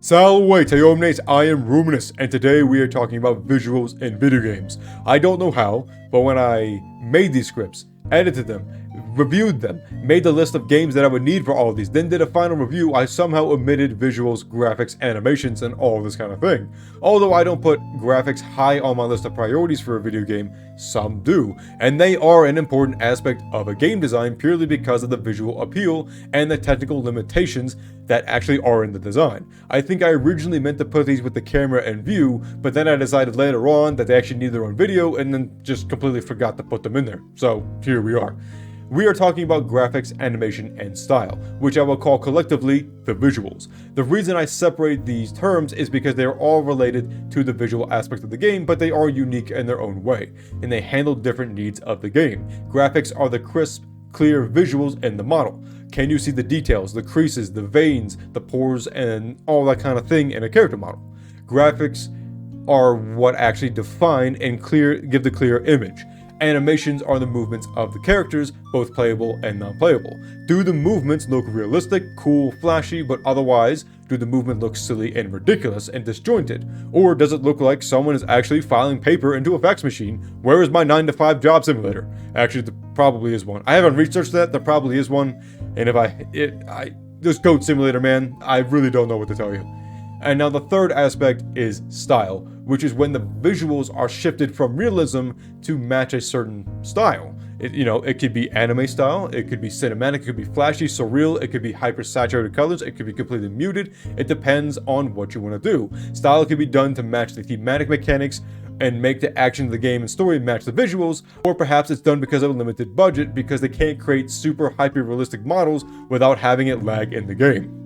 Salve, Omnes, I am Ruminus, and today we are talking about visuals in video games. I don't know how, but when I made these scripts, edited them, reviewed them, made the list of games that I would need for all of these, then did a final review, I somehow omitted visuals, graphics, animations, and all this kind of thing. Although I don't put graphics high on my list of priorities for a video game, some do, and they are an important aspect of a game design purely because of the visual appeal and the technical limitations that actually are in the design. I think I originally meant to put these with the camera and view, but then I decided later on that they actually need their own video and then just completely forgot to put them in there. So here we are. We are talking about graphics, animation, and style, which I will call collectively the visuals. The reason I separate these terms is because they are all related to the visual aspect of the game, but they are unique in their own way, and they handle different needs of the game. Graphics are the crisp, clear visuals in the model. Can you see the details, the creases, the veins, the pores, and all that kind of thing in a character model? Graphics are what actually define and give the clear image. Animations are the movements of the characters, both playable and non-playable. Do the movements look realistic, cool, flashy, but otherwise, do the movement look silly and ridiculous and disjointed? Or does it look like someone is actually filing paper into a fax machine? Where is my 9-to-5 job simulator? Actually, there probably is one. I haven't researched that, there probably is one. And this Code Simulator, man, I really don't know what to tell you. And now the third aspect is style, which is when the visuals are shifted from realism to match a certain style. It could be anime style, it could be cinematic, it could be flashy, surreal, it could be hyper-saturated colors, it could be completely muted. It depends on what you want to do. Style can be done to match the thematic mechanics and make the action of the game and story match the visuals, or perhaps it's done because of a limited budget because they can't create super hyper-realistic models without having it lag in the game.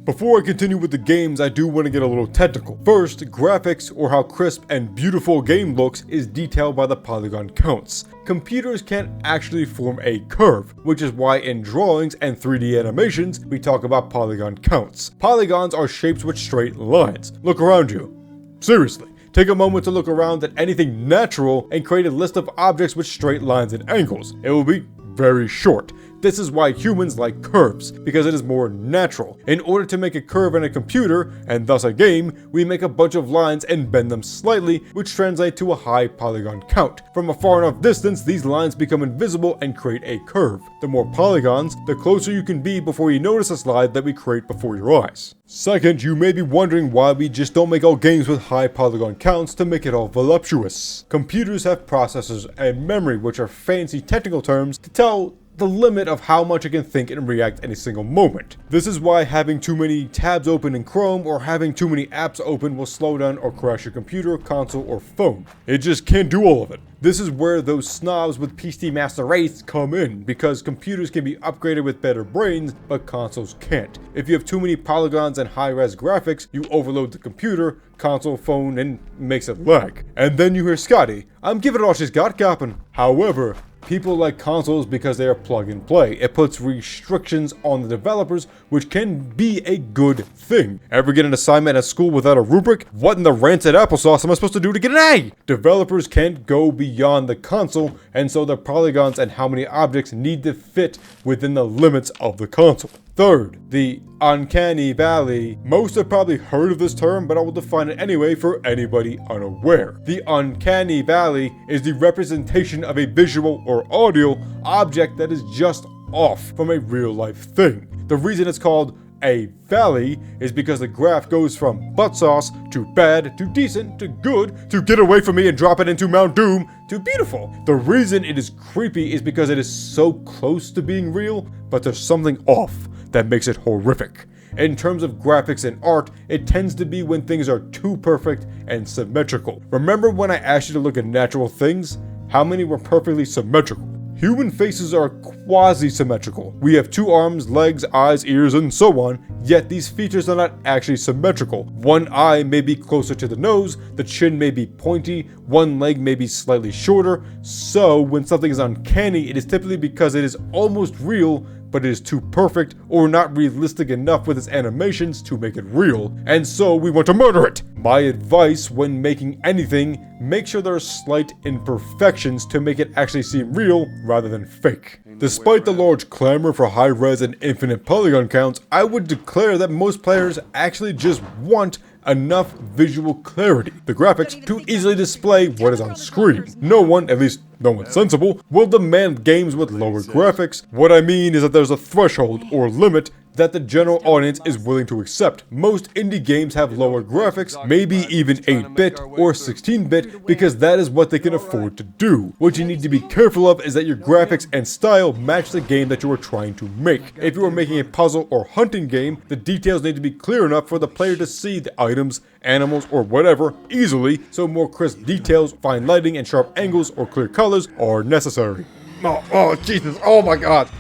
Before I continue with the games, I do want to get a little technical. First, graphics, or how crisp and beautiful a game looks, is detailed by the polygon counts. Computers can't actually form a curve, which is why in drawings and 3D animations, we talk about polygon counts. Polygons are shapes with straight lines. Look around you. Seriously. Take a moment to look around at anything natural and create a list of objects with straight lines and angles. It will be very short. This is why humans like curves, because it is more natural. In order to make a curve in a computer, and thus a game, we make a bunch of lines and bend them slightly, which translate to a high polygon count. From a far enough distance, these lines become invisible and create a curve. The more polygons, the closer you can be before you notice a slide that we create before your eyes. Second, you may be wondering why we just don't make all games with high polygon counts to make it all voluptuous. Computers have processors and memory, which are fancy technical terms to tell the limit of how much it can think and react in a single moment. This is why having too many tabs open in Chrome or having too many apps open will slow down or crash your computer, console, or phone. It just can't do all of it. This is where those snobs with PC Master Race come in, because computers can be upgraded with better brains, but consoles can't. If you have too many polygons and high-res graphics, you overload the computer, console, phone, and makes it lag. And then you hear Scotty, I'm giving it all she's got, Captain. However, people like consoles because they are plug and play. It puts restrictions on the developers, which can be a good thing. Ever get an assignment at school without a rubric? What in the rancid applesauce am I supposed to do to get an A? Developers can't go beyond the console, and so the polygons and how many objects need to fit within the limits of the console. Third, the uncanny valley. Most have probably heard of this term, but I will define it anyway for anybody unaware. The uncanny valley is the representation of a visual or audio object that is just off from a real life thing. The reason it's called a valley is because the graph goes from butt sauce to bad to decent to good to get away from me and drop it into Mount Doom to beautiful. The reason it is creepy is because it is so close to being real, but there's something off that makes it horrific. In terms of graphics and art, it tends to be when things are too perfect and symmetrical. Remember when I asked you to look at natural things? How many were perfectly symmetrical? Human faces are quasi-symmetrical. We have 2 arms, legs, eyes, ears, and so on, yet these features are not actually symmetrical. One eye may be closer to the nose, the chin may be pointy, one leg may be slightly shorter. So when something is uncanny, it is typically because it is almost real, but it is too perfect or not realistic enough with its animations to make it real, and so we want to murder it. My advice when making anything, make sure there are slight imperfections to make it actually seem real rather than fake. Despite the large clamor for high-res and infinite polygon counts, I would declare that most players actually just want enough visual clarity, the graphics, to easily display what is on screen. No one, at least no one sensible, will demand games with lower graphics. What I mean is that there's a threshold or limit that the general audience is willing to accept. Most indie games have lower graphics, maybe even 8-bit or 16-bit, because that is what they can afford to do. What you need to be careful of is that your graphics and style match the game that you are trying to make. If you are making a puzzle or hunting game, the details need to be clear enough for the player to see the items, animals, or whatever easily, so more crisp details, fine lighting, and sharp angles or clear colors are necessary. Oh Jesus, oh my god!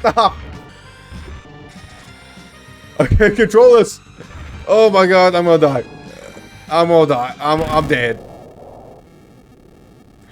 Stop! I can't control this! Oh my god, I'm gonna die. I'm gonna die. I'm dead.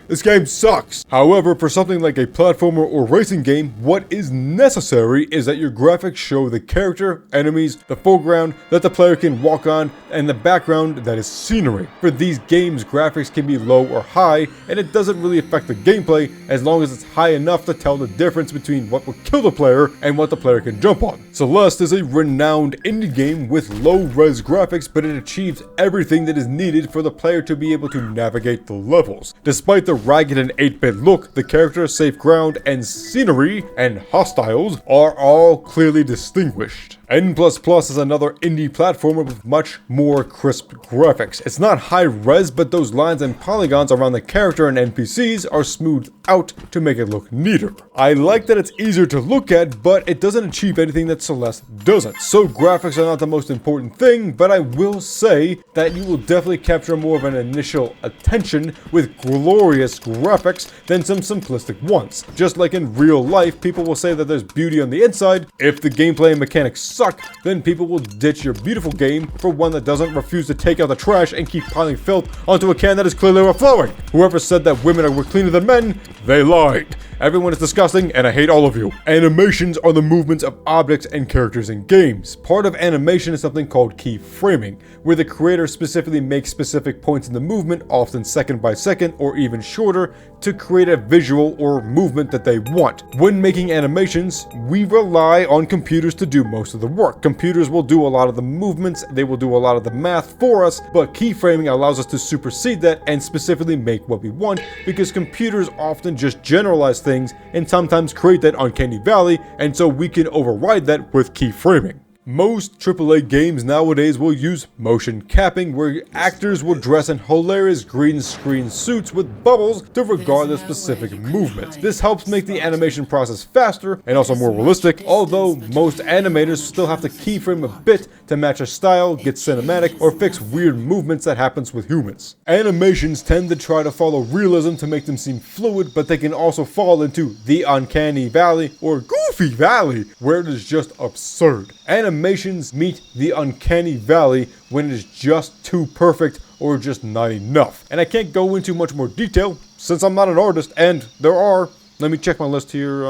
This game sucks! However, for something like a platformer or racing game, what is necessary is that your graphics show the character, enemies, the foreground that the player can walk on, and the background that is scenery. For these games, graphics can be low or high, and it doesn't really affect the gameplay as long as it's high enough to tell the difference between what will kill the player and what the player can jump on. Celeste is a renowned indie game with low-res graphics, but it achieves everything that is needed for the player to be able to navigate the levels. Despite the ragged and 8-bit look, the character, safe ground, and scenery, and hostiles are all clearly distinguished. N++ is another indie platformer with much more crisp graphics. It's not high res, but those lines and polygons around the character and NPCs are smoothed out to make it look neater. I like that it's easier to look at, but it doesn't achieve anything that Celeste doesn't. So graphics are not the most important thing, but I will say that you will definitely capture more of an initial attention with glorious graphics than some simplistic ones. Just like in real life, people will say that there's beauty on the inside. If the gameplay and mechanics suck, then people will ditch your beautiful game for one that doesn't refuse to take out the trash and keep piling filth onto a can that is clearly overflowing. Whoever said that women were cleaner than men, they lied. Everyone is disgusting, and I hate all of you. Animations are the movements of objects and characters in games. Part of animation is something called keyframing, where the creator specifically makes specific points in the movement, often second by second or even shorter, to create a visual or movement that they want. When making animations, we rely on computers to do most of the work. Computers will do a lot of the movements, they will do a lot of the math for us, but keyframing allows us to supersede that and specifically make what we want, because computers often just generalize things and sometimes create that uncanny valley, and so we can override that with keyframing. Most AAA games nowadays will use motion capping, where actors will dress in hilarious green screen suits with bubbles to regard the specific movements. This helps make the animation process faster and also more realistic, although most animators still have to keyframe a bit to match a style, get cinematic, or fix weird movements that happens with humans. Animations tend to try to follow realism to make them seem fluid, but they can also fall into the uncanny valley or goofy valley, where it is just absurd. Animations meet the uncanny valley when it is just too perfect or just not enough. And I can't go into much more detail since I'm not an artist, and there are, let me check my list here,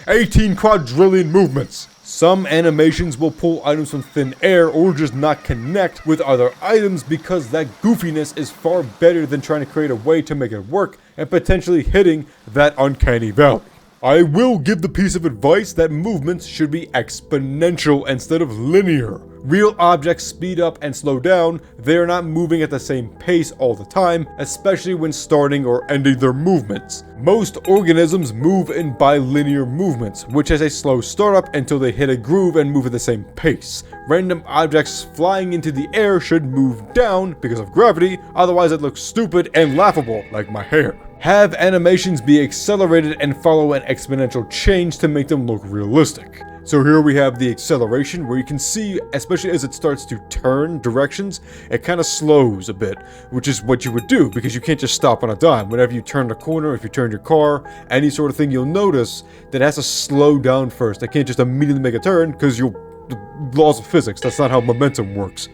18 quadrillion movements. Some animations will pull items from thin air or just not connect with other items because that goofiness is far better than trying to create a way to make it work and potentially hitting that uncanny valley. I will give the piece of advice that movements should be exponential instead of linear. Real objects speed up and slow down, they are not moving at the same pace all the time, especially when starting or ending their movements. Most organisms move in bilinear movements, which has a slow startup until they hit a groove and move at the same pace. Random objects flying into the air should move down because of gravity, otherwise it looks stupid and laughable, like my hair. Have animations be accelerated and follow an exponential change to make them look realistic. So here we have the acceleration, where you can see, especially as it starts to turn directions, it kind of slows a bit, which is what you would do, because you can't just stop on a dime. Whenever you turn a corner, if you turn your car, any sort of thing, you'll notice that it has to slow down first. It can't just immediately make a turn, because you'll, the laws of physics, that's not how momentum works.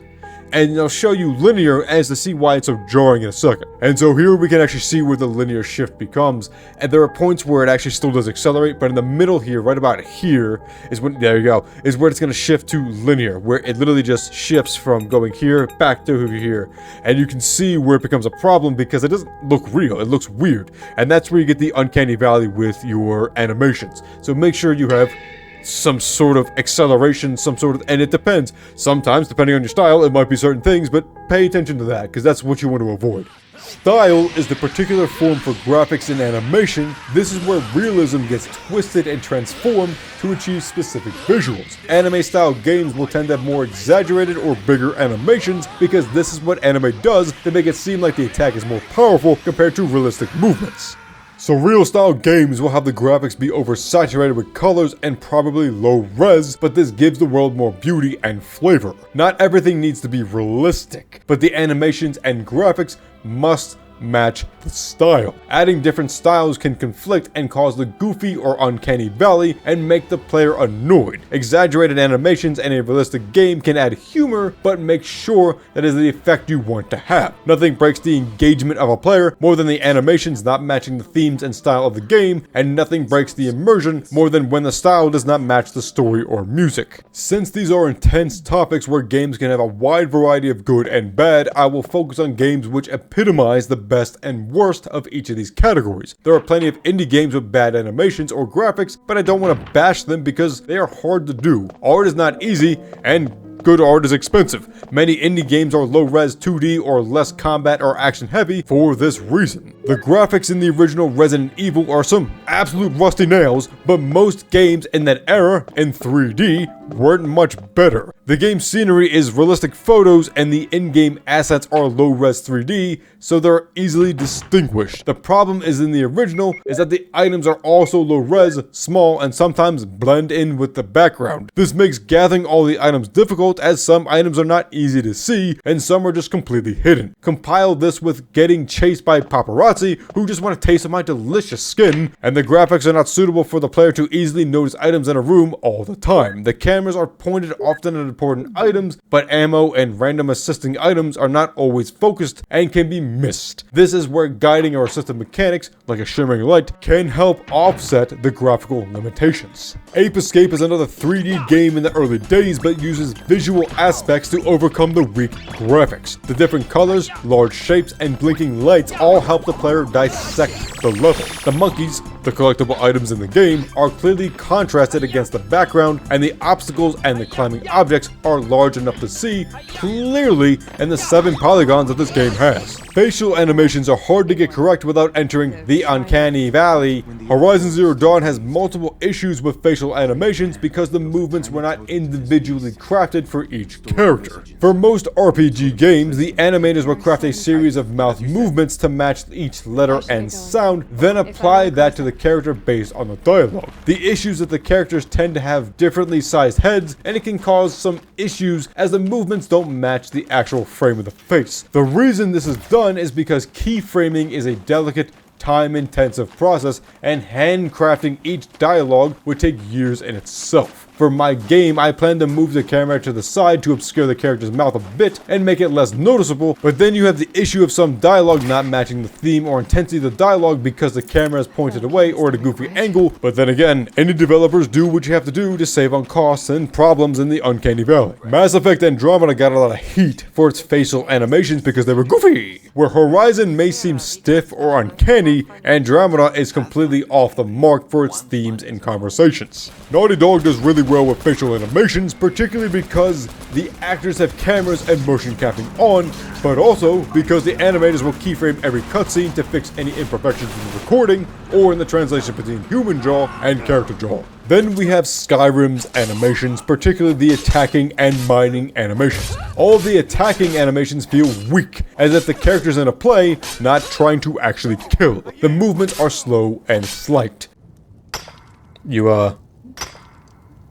and I'll show you linear as to see why it's so jarring in a second. And so here we can actually see where the linear shift becomes, and there are points where it actually still does accelerate, but in the middle here, right about here, is when, there you go, is where it's going to shift to linear, where it literally just shifts from going here back to here. And you can see where it becomes a problem because it doesn't look real, it looks weird. And that's where you get the uncanny valley with your animations. So make sure you have some sort of acceleration, and it depends. Sometimes, depending on your style, it might be certain things, but pay attention to that, because that's what you want to avoid. Style is the particular form for graphics in animation. This is where realism gets twisted and transformed to achieve specific visuals. Anime-style games will tend to have more exaggerated or bigger animations because this is what anime does to make it seem like the attack is more powerful compared to realistic movements. So real style games will have the graphics be oversaturated with colors and probably low res, but this gives the world more beauty and flavor. Not everything needs to be realistic, but the animations and graphics must match the style. Adding different styles can conflict and cause the goofy or uncanny valley and make the player annoyed. Exaggerated animations and a realistic game can add humor, but make sure that is the effect you want to have. Nothing breaks the engagement of a player more than the animations not matching the themes and style of the game, and nothing breaks the immersion more than when the style does not match the story or music. Since these are intense topics where games can have a wide variety of good and bad, I will focus on games which epitomize the best and worst of each of these categories. There are plenty of indie games with bad animations or graphics, but I don't want to bash them because they are hard to do. Art is not easy, and good art is expensive. Many indie games are low-res 2D or less combat or action-heavy for this reason. The graphics in the original Resident Evil are some absolute rusty nails, but most games in that era, in 3D, weren't much better. The game's scenery is realistic photos and the in-game assets are low-res 3D, so they're easily distinguished. The problem is in the original is that the items are also low-res, small, and sometimes blend in with the background. This makes gathering all the items difficult as some items are not easy to see and some are just completely hidden. Compile this with getting chased by paparazzi who just want to taste of my delicious skin, and the graphics are not suitable for the player to easily notice items in a room all the time. The cameras are pointed often at important items, but ammo and random assisting items are not always focused and can be missed. This is where guiding or assistive mechanics, like a shimmering light, can help offset the graphical limitations. Ape Escape is another 3D game in the early days, but uses visual aspects to overcome the weak graphics. The different colors, large shapes, and blinking lights all help the player dissect the level. The monkeys, the collectible items in the game, are clearly contrasted against the background, and the obstacles and the climbing objects are large enough to see clearly in the 7 polygons that this game has. Facial animations are hard to get correct without entering the uncanny valley. Horizon Zero Dawn has multiple issues with facial animations because the movements were not individually crafted for each character. For most RPG games, the animators will craft a series of mouth movements to match each letter and sound, then apply that to the character based on the dialogue. The issue is that the characters tend to have differently sized heads, and it can cause some issues as the movements don't match the actual frame of the face. The reason this is done is because keyframing is a delicate, time-intensive process, and handcrafting each dialogue would take years in itself. For my game, I plan to move the camera to the side to obscure the character's mouth a bit and make it less noticeable, but then you have the issue of some dialogue not matching the theme or intensity of the dialogue because the camera is pointed away or at a goofy angle. But then again, indie developers do what you have to do to save on costs and problems in the uncanny valley. Mass Effect Andromeda got a lot of heat for its facial animations because they were goofy. Where Horizon may seem stiff or uncanny, Andromeda is completely off the mark for its themes and conversations. Naughty Dog does really well with facial animations, particularly because the actors have cameras and motion capturing on, but also because the animators will keyframe every cutscene to fix any imperfections in the recording or in the translation between human jaw and character jaw. Then we have Skyrim's animations, particularly the attacking and mining animations. All of the attacking animations feel weak, as if the character's in a play, not trying to actually kill. The movements are slow and slight. You,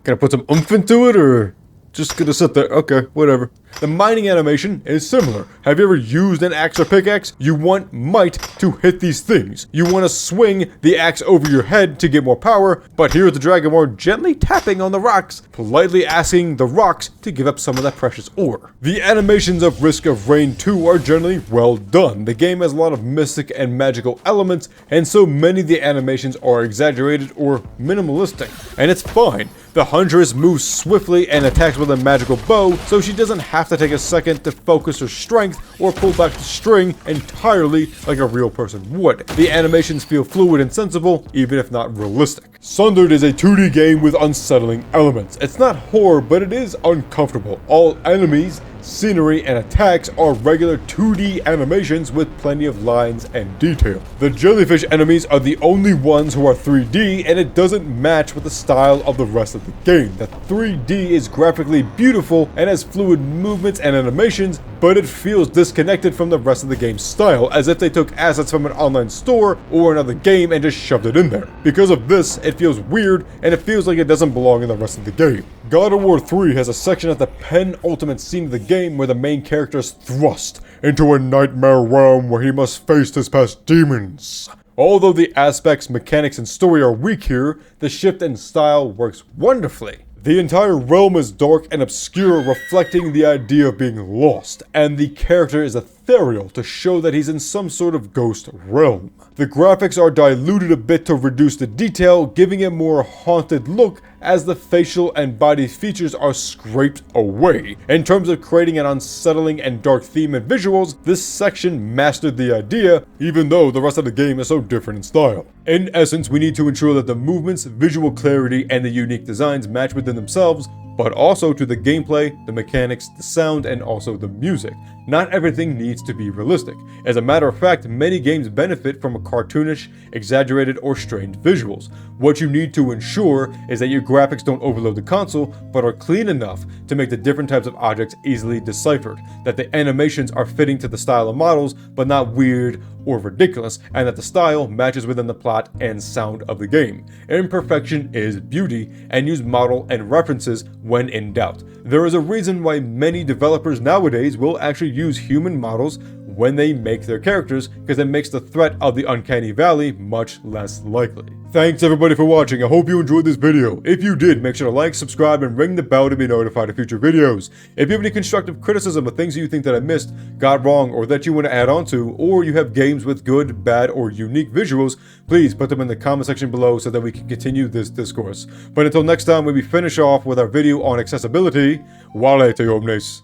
gonna put some oomph into it, or just gonna sit there. Okay, whatever. The mining animation is similar. Have you ever used an axe or pickaxe? You want might to hit these things. You want to swing the axe over your head to get more power, but here's the Dragonborn gently tapping on the rocks, politely asking the rocks to give up some of that precious ore. The animations of Risk of Rain 2 are generally well done. The game has a lot of mystic and magical elements, and so many of the animations are exaggerated or minimalistic, and it's fine. The Huntress moves swiftly and attacks with a magical bow, so she doesn't have to take a second to focus her strength or pull back the string entirely like a real person would. The animations feel fluid and sensible, even if not realistic. Sundered is a 2D game with unsettling elements. It's not horror, but it is uncomfortable. All enemies, scenery, and attacks are regular 2D animations with plenty of lines and detail. The jellyfish enemies are the only ones who are 3D, and it doesn't match with the style of the rest of the game. The 3D is graphically beautiful and has fluid movements and animations, but it feels disconnected from the rest of the game's style, as if they took assets from an online store or another game and just shoved it in there. Because of this, it feels weird, and it feels like it doesn't belong in the rest of the game. God of War 3 has a section at the penultimate scene of the game where the main character is thrust into a nightmare realm where he must face his past demons. Although the aspects, mechanics, and story are weak here, the shift in style works wonderfully. The entire realm is dark and obscure, reflecting the idea of being lost, and the character is ethereal to show that he's in some sort of ghost realm. The graphics are diluted a bit to reduce the detail, giving it more haunted look as the facial and body features are scraped away. In terms of creating an unsettling and dark theme and visuals, this section mastered the idea, even though the rest of the game is so different in style. In essence, we need to ensure that the movements, visual clarity, and the unique designs match within themselves, but also to the gameplay, the mechanics, the sound, and also the music. Not everything needs to be realistic. As a matter of fact, many games benefit from a cartoonish, exaggerated, or strained visuals. What you need to ensure is that your graphics don't overload the console, but are clean enough to make the different types of objects easily deciphered, that the animations are fitting to the style of models, but not weird or ridiculous, and that the style matches within the plot and sound of the game. Imperfection is beauty, and use model and references when in doubt. There is a reason why many developers nowadays will actually use human models when they make their characters, because it makes the threat of the uncanny valley much less likely. Thanks everybody for watching. I hope you enjoyed this video. If you did, make sure to like, subscribe, and ring the bell to be notified of future videos. If you have any constructive criticism of things that you think that I missed, got wrong, or that you want to add on to, or you have games with good, bad, or unique visuals, please put them in the comment section below so that we can continue this discourse. But until next time, when we finish off with our video on accessibility, Wale te omnes.